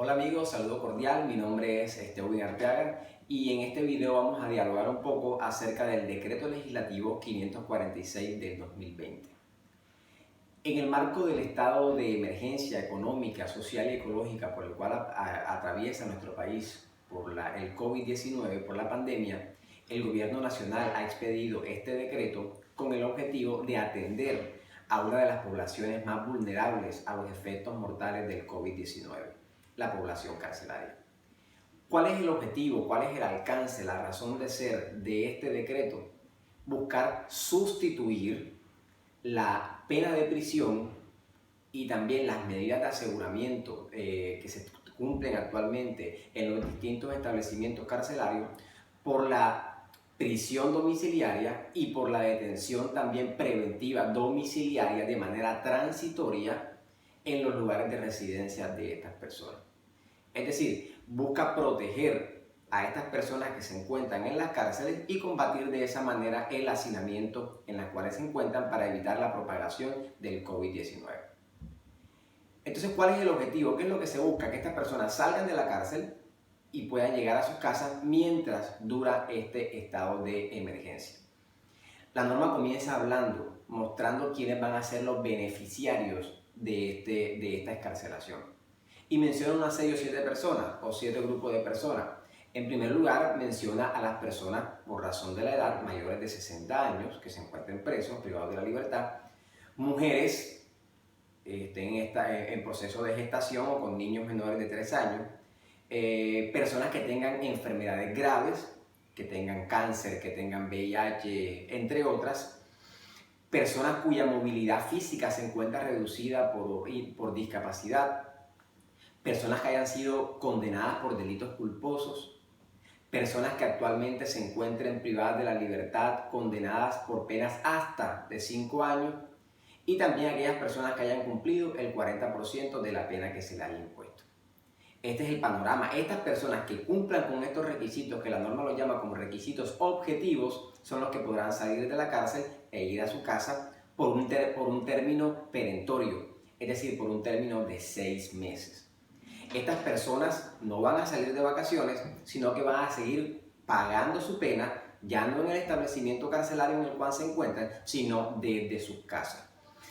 Hola amigos, saludo cordial, mi nombre es Esteban Arteaga y en este video vamos a dialogar un poco acerca del Decreto Legislativo 546 del 2020. En el marco del estado de emergencia económica, social y ecológica por el cual atraviesa nuestro país por el COVID-19, por la pandemia, el gobierno nacional ha expedido este decreto con el objetivo de atender a una de las poblaciones más vulnerables a los efectos mortales del COVID-19, la población carcelaria. ¿Cuál es el objetivo? ¿Cuál es el alcance, la razón de ser de este decreto? Buscar sustituir la pena de prisión y también las medidas de aseguramiento que se cumplen actualmente en los distintos establecimientos carcelarios por la prisión domiciliaria y por la detención también preventiva domiciliaria de manera transitoria en los lugares de residencia de estas personas. Es decir, busca proteger a estas personas que se encuentran en las cárceles y combatir de esa manera el hacinamiento en las cuales se encuentran para evitar la propagación del COVID-19. Entonces, ¿cuál es el objetivo? ¿Qué es lo que se busca? Que estas personas salgan de la cárcel y puedan llegar a sus casas mientras dura este estado de emergencia. La norma comienza hablando, mostrando quiénes van a ser los beneficiarios de esta excarcelación. Y menciona unas 6 o 7 personas o 7 grupos de personas. En primer lugar, menciona a las personas por razón de la edad mayores de 60 años que se encuentren presos, privados de la libertad, mujeres estén en proceso de gestación o con niños menores de 3 años, personas que tengan enfermedades graves, que tengan cáncer, que tengan VIH, entre otras, personas cuya movilidad física se encuentra reducida por discapacidad, personas que hayan sido condenadas por delitos culposos, personas que actualmente se encuentren privadas de la libertad, condenadas por penas hasta de 5 años, y también aquellas personas que hayan cumplido el 40% de la pena que se les haya impuesto. Este es el panorama. Estas personas que cumplan con estos requisitos, que la norma los llama como requisitos objetivos, son los que podrán salir de la cárcel e ir a su casa por un término perentorio, es decir, por un término de 6 meses. Estas personas no van a salir de vacaciones, sino que van a seguir pagando su pena, ya no en el establecimiento carcelario en el cual se encuentran, sino desde sus casas.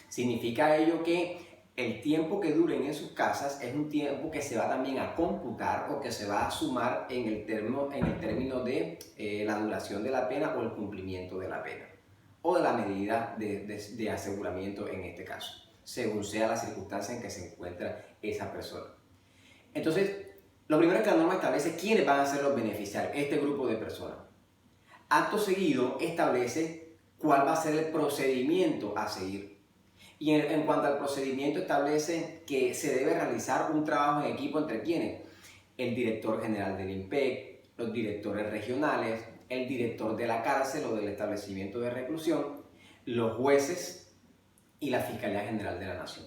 Significa ello que el tiempo que duren en sus casas es un tiempo que se va también a computar o que se va a sumar en el término de la duración de la pena o el cumplimiento de la pena o de la medida de aseguramiento en este caso, según sea la circunstancia en que se encuentra esa persona. Entonces, lo primero es que la norma establece quiénes van a ser los beneficiarios, este grupo de personas. Acto seguido establece cuál va a ser el procedimiento a seguir. Y en cuanto al procedimiento establece que se debe realizar un trabajo en equipo entre quienes, el director general del INPEC, los directores regionales, el director de la cárcel o del establecimiento de reclusión, los jueces y la Fiscalía General de la Nación.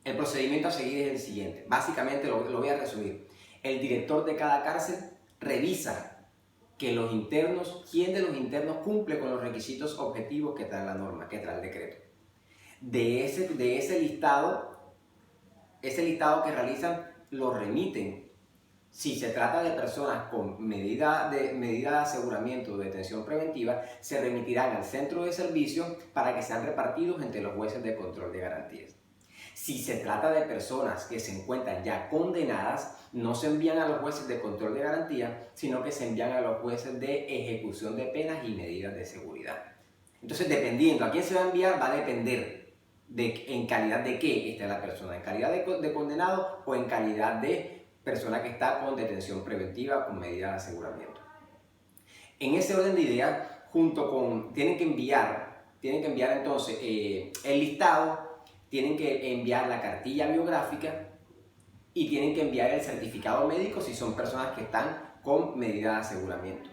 El procedimiento a seguir es el siguiente, básicamente lo voy a resumir. El director de cada cárcel revisa que los internos, quién de los internos cumple con los requisitos objetivos que trae la norma, que trae el decreto. De ese listado que realizan, lo remiten. Si se trata de personas con medida de aseguramiento o detención preventiva, se remitirán al centro de servicio para que sean repartidos entre los jueces de control de garantías. Si se trata de personas que se encuentran ya condenadas, no se envían a los jueces de control de garantía, sino que se envían a los jueces de ejecución de penas y medidas de seguridad. Entonces, dependiendo a quién se va a enviar, va a depender en calidad de qué está la persona, en calidad de condenado o en calidad de persona que está con detención preventiva con medidas de aseguramiento. En ese orden de ideas, tienen que enviar entonces el listado, tienen que enviar la cartilla biográfica y tienen que enviar el certificado médico si son personas que están con medidas de aseguramiento.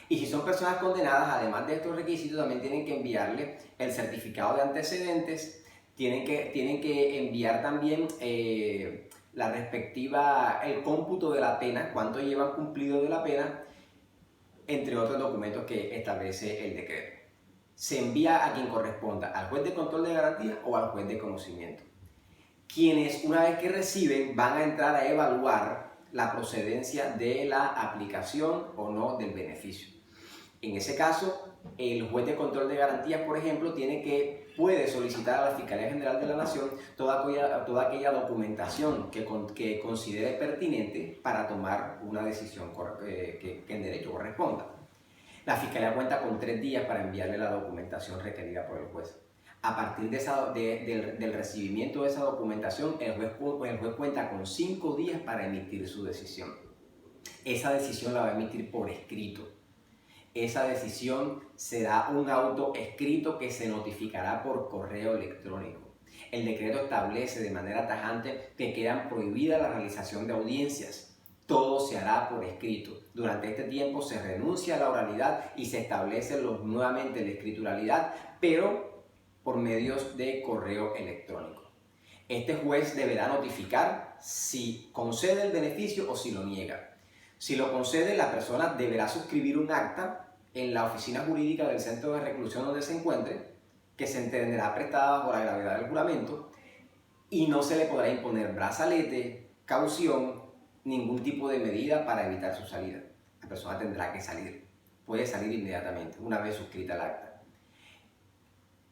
Y si son personas condenadas, además de estos requisitos, también tienen que enviarle el certificado de antecedentes, tienen que enviar también el cómputo de la pena, cuánto llevan cumplido de la pena, entre otros documentos que establece el decreto. Se envía a quien corresponda, al juez de control de garantía o al juez de conocimiento. quienes una vez que reciben van a entrar a evaluar la procedencia de la aplicación o no del beneficio. En ese caso, el juez de control de garantías, por ejemplo, puede solicitar a la Fiscalía General de la Nación toda aquella documentación que considere pertinente para tomar una decisión que en derecho corresponda. La Fiscalía cuenta con 3 días para enviarle la documentación requerida por el juez. A partir del recibimiento de esa documentación, el juez cuenta con 5 días para emitir su decisión. Esa decisión la va a emitir por escrito. Esa decisión será un auto escrito que se notificará por correo electrónico. El decreto establece de manera tajante que quedan prohibidas la realización de audiencias. Todo se hará por escrito. Durante este tiempo se renuncia a la oralidad y se establece nuevamente la escrituralidad, pero por medios de correo electrónico. Este juez deberá notificar si concede el beneficio o si lo niega. Si lo concede, la persona deberá suscribir un acta en la oficina jurídica del centro de reclusión donde se encuentre, que se entenderá prestada bajo la gravedad del juramento, y no se le podrá imponer brazalete, caución, ningún tipo de medida para evitar su salida. La persona tendrá que salir. Puede salir inmediatamente, una vez suscrita el acta.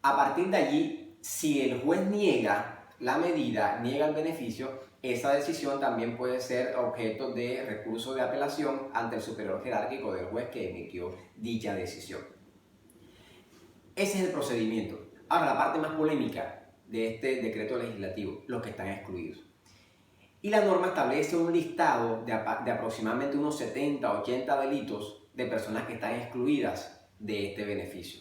A partir de allí, si el juez niega la medida, niega el beneficio, esa decisión también puede ser objeto de recurso de apelación ante el superior jerárquico del juez que emitió dicha decisión. Ese es el procedimiento. Ahora, la parte más polémica de este decreto legislativo, los que están excluidos. Y la norma establece un listado de aproximadamente unos 70 o 80 delitos de personas que están excluidas de este beneficio.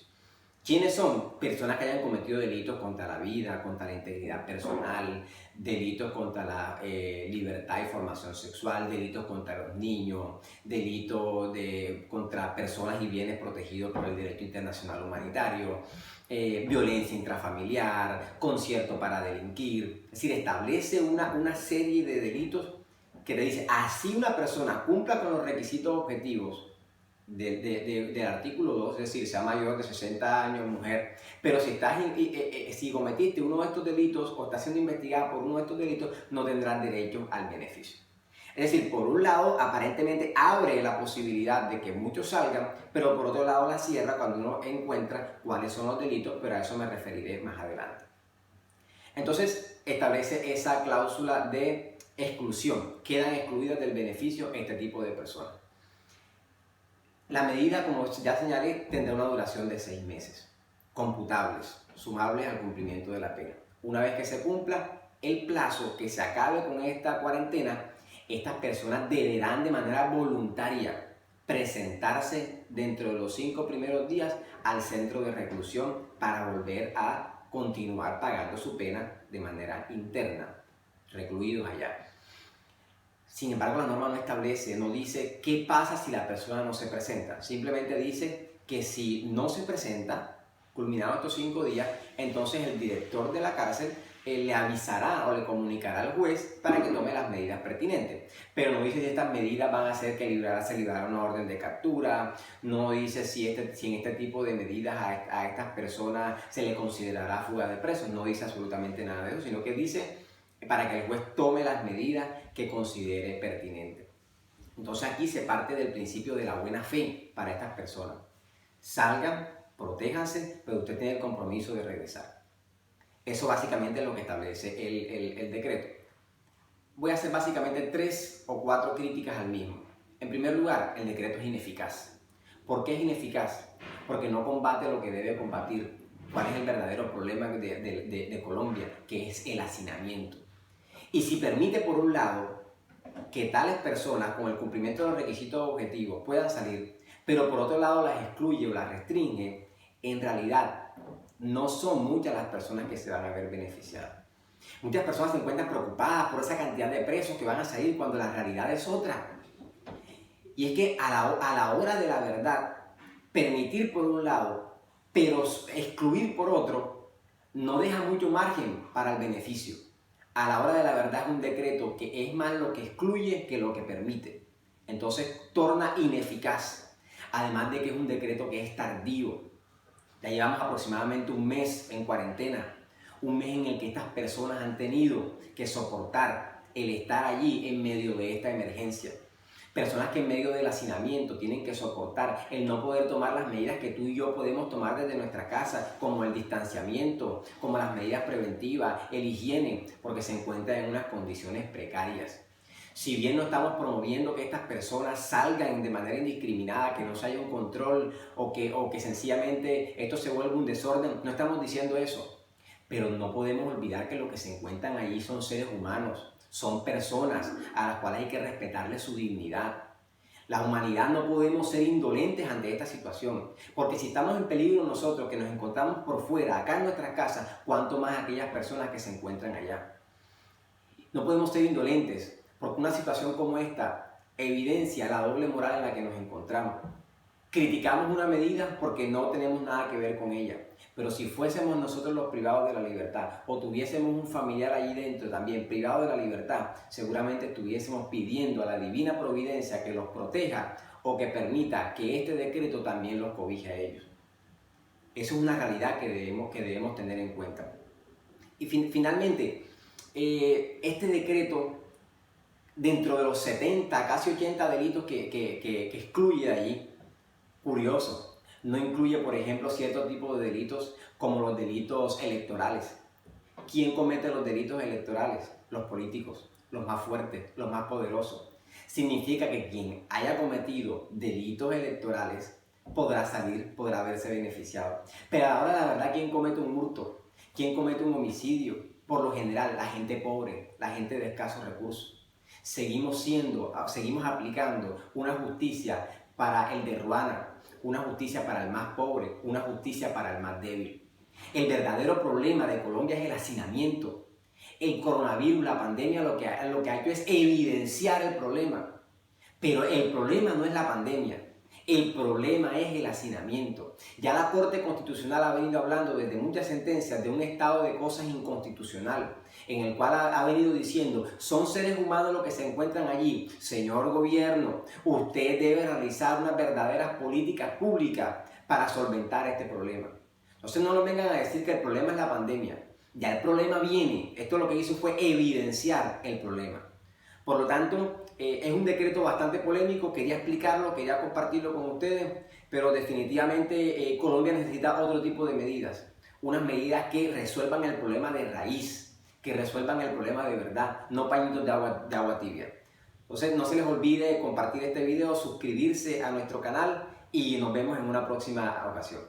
¿Quiénes son? Personas que hayan cometido delitos contra la vida, contra la integridad personal, delitos contra la libertad y formación sexual, delitos contra los niños, delitos contra personas y bienes protegidos por el derecho internacional humanitario, violencia intrafamiliar, concierto para delinquir. Es decir, establece una serie de delitos que te dice, así una persona cumpla con los requisitos objetivos del artículo 2, es decir, sea mayor de 60 años, mujer, pero si cometiste uno de estos delitos o estás siendo investigada por uno de estos delitos, no tendrás derecho al beneficio. Es decir, por un lado, aparentemente abre la posibilidad de que muchos salgan, pero por otro lado la cierra cuando uno encuentra cuáles son los delitos, pero a eso me referiré más adelante. Entonces, establece esa cláusula de exclusión. Quedan excluidas del beneficio este tipo de personas. La medida, como ya señalé, tendrá una duración de 6 meses, computables, sumables al cumplimiento de la pena. Una vez que se cumpla el plazo, que se acabe con esta cuarentena, estas personas deberán de manera voluntaria presentarse dentro de los 5 primeros días al centro de reclusión para volver a continuar pagando su pena de manera interna, recluidos allá. Sin embargo, la norma no establece, no dice qué pasa si la persona no se presenta. Simplemente dice que si no se presenta, culminados estos 5 días, entonces el director de la cárcel le avisará o le comunicará al juez para que tome las medidas pertinentes. Pero no dice si estas medidas van a hacer que se librará una orden de captura, no dice si en este tipo de medidas a estas personas se le considerará fuga de presos, no dice absolutamente nada de eso, sino que dice para que el juez tome las medidas que considere pertinentes. Entonces aquí se parte del principio de la buena fe para estas personas. Salgan, protéjanse, pero usted tiene el compromiso de regresar. Eso básicamente es lo que establece el decreto. Voy a hacer básicamente 3 o 4 críticas al mismo. En primer lugar, el decreto es ineficaz. ¿Por qué es ineficaz? Porque no combate lo que debe combatir. ¿Cuál es el verdadero problema de Colombia? Que es el hacinamiento. Y si permite, por un lado, que tales personas con el cumplimiento de los requisitos objetivos puedan salir, pero por otro lado las excluye o las restringe, en realidad no son muchas las personas que se van a ver beneficiadas. Muchas personas se encuentran preocupadas por esa cantidad de presos que van a salir cuando la realidad es otra. Y es que a la hora de la verdad, permitir por un lado, pero excluir por otro, no deja mucho margen para el beneficio. A la hora de la verdad es un decreto que es más lo que excluye que lo que permite. Entonces torna ineficaz. Además de que es un decreto que es tardío. Ya llevamos aproximadamente un mes en cuarentena. un mes en el que estas personas han tenido que soportar el estar allí en medio de esta emergencia. Personas que en medio del hacinamiento tienen que soportar el no poder tomar las medidas que tú y yo podemos tomar desde nuestra casa, como el distanciamiento, como las medidas preventivas, el higiene, porque se encuentran en unas condiciones precarias. Si bien no estamos promoviendo que estas personas salgan de manera indiscriminada, que no se haya un control o que sencillamente esto se vuelva un desorden, no estamos diciendo eso. Pero no podemos olvidar que los que se encuentran allí son seres humanos, son personas a las cuales hay que respetarle su dignidad. La humanidad no podemos ser indolentes ante esta situación, porque si estamos en peligro nosotros que nos encontramos por fuera, acá en nuestras casas, cuánto más aquellas personas que se encuentran allá. No podemos ser indolentes, porque una situación como esta evidencia la doble moral en la que nos encontramos. Criticamos una medida porque no tenemos nada que ver con ella, pero si fuésemos nosotros los privados de la libertad o tuviésemos un familiar allí dentro también privado de la libertad, seguramente estuviésemos pidiendo a la divina providencia que los proteja o que permita que este decreto también los cobije a ellos. Eso es una realidad que debemos tener en cuenta. Y finalmente, este decreto, dentro de los 70, casi 80 delitos que excluye de allí, curioso, no incluye, por ejemplo, cierto tipo de delitos como los delitos electorales. ¿Quién comete los delitos electorales? Los políticos, los más fuertes, los más poderosos. Significa que quien haya cometido delitos electorales podrá salir, podrá verse beneficiado. Pero ahora la verdad, ¿quién comete un hurto? ¿Quién comete un homicidio? Por lo general, la gente pobre, la gente de escasos recursos. Seguimos aplicando una justicia para el de Ruana, una justicia para el más pobre, una justicia para el más débil. El verdadero problema de Colombia es el hacinamiento. El coronavirus, la pandemia, lo que ha hecho es evidenciar el problema. Pero el problema no es la pandemia, el problema es el hacinamiento. Ya la Corte Constitucional ha venido hablando desde muchas sentencias de un estado de cosas inconstitucional, en el cual ha venido diciendo, son seres humanos los que se encuentran allí. Señor gobierno, usted debe realizar unas verdaderas políticas públicas para solventar este problema. Entonces no nos vengan a decir que el problema es la pandemia. Ya el problema viene, esto lo que hizo fue evidenciar el problema. Por lo tanto, es un decreto bastante polémico, quería explicarlo, quería compartirlo con ustedes, pero definitivamente Colombia necesita otro tipo de medidas, unas medidas que resuelvan el problema de raíz, que resuelvan el problema de verdad, no pañitos de agua tibia. Entonces no se les olvide compartir este video, suscribirse a nuestro canal y nos vemos en una próxima ocasión.